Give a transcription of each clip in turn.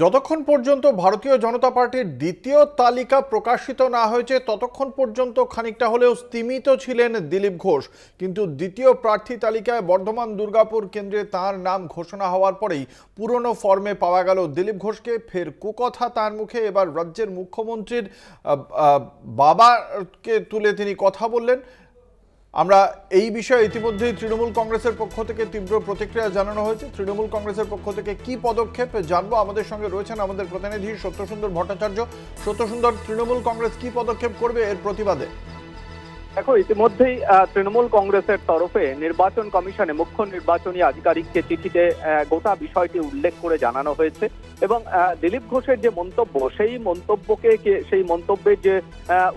যতক্ষণ পর্যন্ত ভারতীয় জনতা পার্টির দ্বিতীয় তালিকা প্রকাশিত না হয়েছে ততক্ষণ পর্যন্ত খানিকটা হলেও স্তিমিত ছিলেন দিলীপ ঘোষ। কিন্তু দ্বিতীয় প্রার্থী তালিকায় বর্ধমান দুর্গাপুর কেন্দ্রে তার নাম ঘোষণা হওয়ার পরেই পুরনো ফর্মে পাওয়া গেল দিলীপ ঘোষকে। ফের কুকথা তার মুখে। এবার রাজ্যের মুখ্যমন্ত্রীর বাবাকে তুলে তিনি কথা বললেন। আমরা এই বিষয়ে ইতিমধ্যেই তৃণমূল কংগ্রেসের পক্ষ থেকে তীব্র প্রতিক্রিয়া জানানো হয়েছে। তৃণমূল কংগ্রেসের পক্ষ থেকে কি পদক্ষেপ জানবো। আমাদের সঙ্গে রয়েছেন আমাদের প্রতিনিধি সত্যসুন্দর ভট্টাচার্য। সত্যসুন্দর, তৃণমূল কংগ্রেস কি পদক্ষেপ করবে এর প্রতিবাদে? দেখো, ইতিমধ্যেই তৃণমূল কংগ্রেসের তরফে নির্বাচন কমিশনে মুখ্য নির্বাচনী আধিকারিককে চিঠিতে গোটা বিষয়টি উল্লেখ করে জানানো হয়েছে এবং দিলীপ ঘোষের যে মন্তব্য, সেই মন্তব্যের যে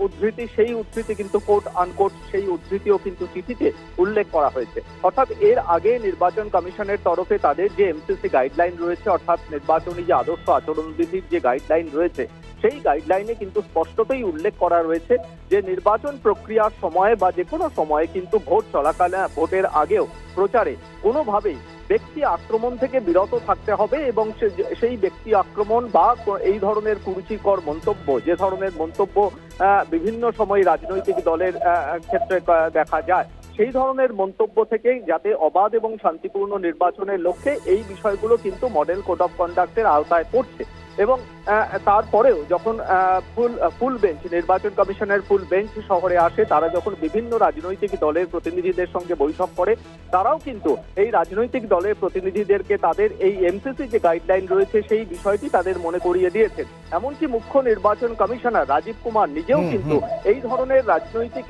উদ্ধৃতি কিন্তু কোট আনকোট সেই উদ্ধৃতিও কিন্তু চিঠিতে উল্লেখ করা হয়েছে। অর্থাৎ এর আগে নির্বাচন কমিশনের তরফে তাদের যে এমসিসি গাইডলাইন রয়েছে, অর্থাৎ নির্বাচনী যে আদর্শ আচরণবিধির যে গাইডলাইন রয়েছে, সেই গাইডলাইনে কিন্তু স্পষ্টতই উল্লেখ করা রয়েছে যে নির্বাচন প্রক্রিয়ার সময়ে বা যে কোনো সময়ে কিন্তু ভোট চলাকালীন, ভোটের আগেও প্রচারে কোনোভাবেই ব্যক্তি আক্রমণ থেকে বিরত থাকতে হবে এবং সেই ব্যক্তি আক্রমণ বা এই ধরনের কুরুচিকর মন্তব্য, যে ধরনের মন্তব্য বিভিন্ন সময় রাজনৈতিক দলের ক্ষেত্রে দেখা যায়, সেই ধরনের মন্তব্য থেকে যাতে অবাধ এবং শান্তিপূর্ণ নির্বাচনের লক্ষ্যে এই বিষয়গুলো কিন্তু মডেল কোড অফ কন্ডাক্টের আওতায় পড়ছে। এবং তারপরেও যখন ফুল বেঞ্চ, নির্বাচন কমিশনের ফুল বেঞ্চ শহরে আসে, তারা যখন বিভিন্ন রাজনৈতিক দলের প্রতিনিধিদের সঙ্গে বৈঠক করে, তারাও কিন্তু এই রাজনৈতিক দলের প্রতিনিধিদেরকে তাদের এই এমসিসি যে গাইডলাইন রয়েছে সেই বিষয়টি তাদের মনে করিয়ে দিয়েছেন। এমনকি মুখ্য নির্বাচন কমিশনার রাজীব কুমার নিজেও কিন্তু এই ধরনের রাজনৈতিক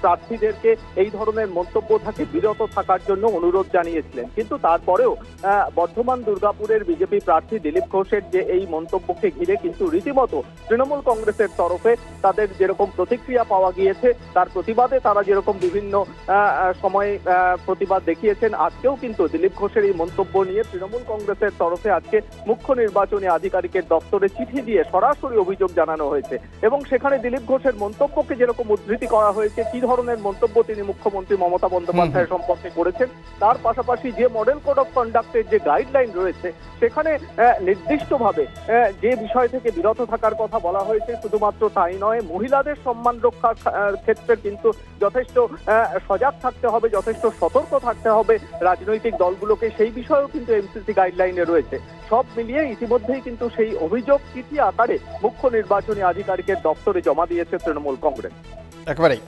প্রার্থীদেরকে এই ধরনের মন্তব্য থেকে বিরত থাকার জন্য অনুরোধ জানিয়েছিলেন। কিন্তু তারপরেও বর্ধমান দুর্গাপুরের বিজেপি প্রার্থী দিলীপ ঘোষের যে এই মন্তব্যকে ঘিরে কিন্তু রীতিমতো তৃণমূল কংগ্রেসের তরফে তাদের যেরকম প্রতিক্রিয়া পাওয়া গিয়েছে, তার প্রতিবাদে তারা যেরকম বিভিন্ন সময়ে প্রতিবাদ দেখিয়েছেন, আজকেও কিন্তু দিলীপ ঘোষের এই মন্তব্য নিয়ে তৃণমূল কংগ্রেসের তরফে আজকে মুখ্য নির্বাচনী আধিকারিকের দপ্তরে চিঠি দিয়ে সরাসরি অভিযোগ জানানো হয়েছে এবং সেখানে দিলীপ ঘোষের মন্তব্যকে যেরকম উদ্ধৃতি করা হয়েছে, কি ধরনের মন্তব্য তিনি মুখ্যমন্ত্রী মমতা বন্দ্যোপাধ্যায় সম্পর্কে করেছেন, তার পাশাপাশি যে মডেল কোড অফ কন্ডাক্টের যে গাইডলাইন রয়েছে সেখানে নির্দিষ্টভাবে যে বিষয় থেকে বিরত থাকার কথা বলা হয়েছে, শুধুমাত্র তাই নয়, মহিলাদের সম্মান রক্ষার ক্ষেত্রে কিন্তু যথেষ্ট সজাগ থাকতে হবে, যথেষ্ট সতর্ক থাকতে হবে রাজনৈতিক দলগুলোকে, সেই বিষয়েও কিন্তু এমসিসি গাইডলাইনে রয়েছে। সব মিলিয়ে ইতিমধ্যেই কিন্তু সেই অভিযোগ চিঠি আকারে মুখ্য নির্বাচনী আধিকারিকের দপ্তরে জমা দিয়েছে তৃণমূল কংগ্রেস। একেবারেই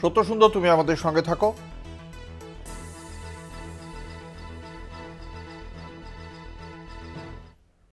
সত্যসুন্দর, তুমি আমাদের সঙ্গে থাকো।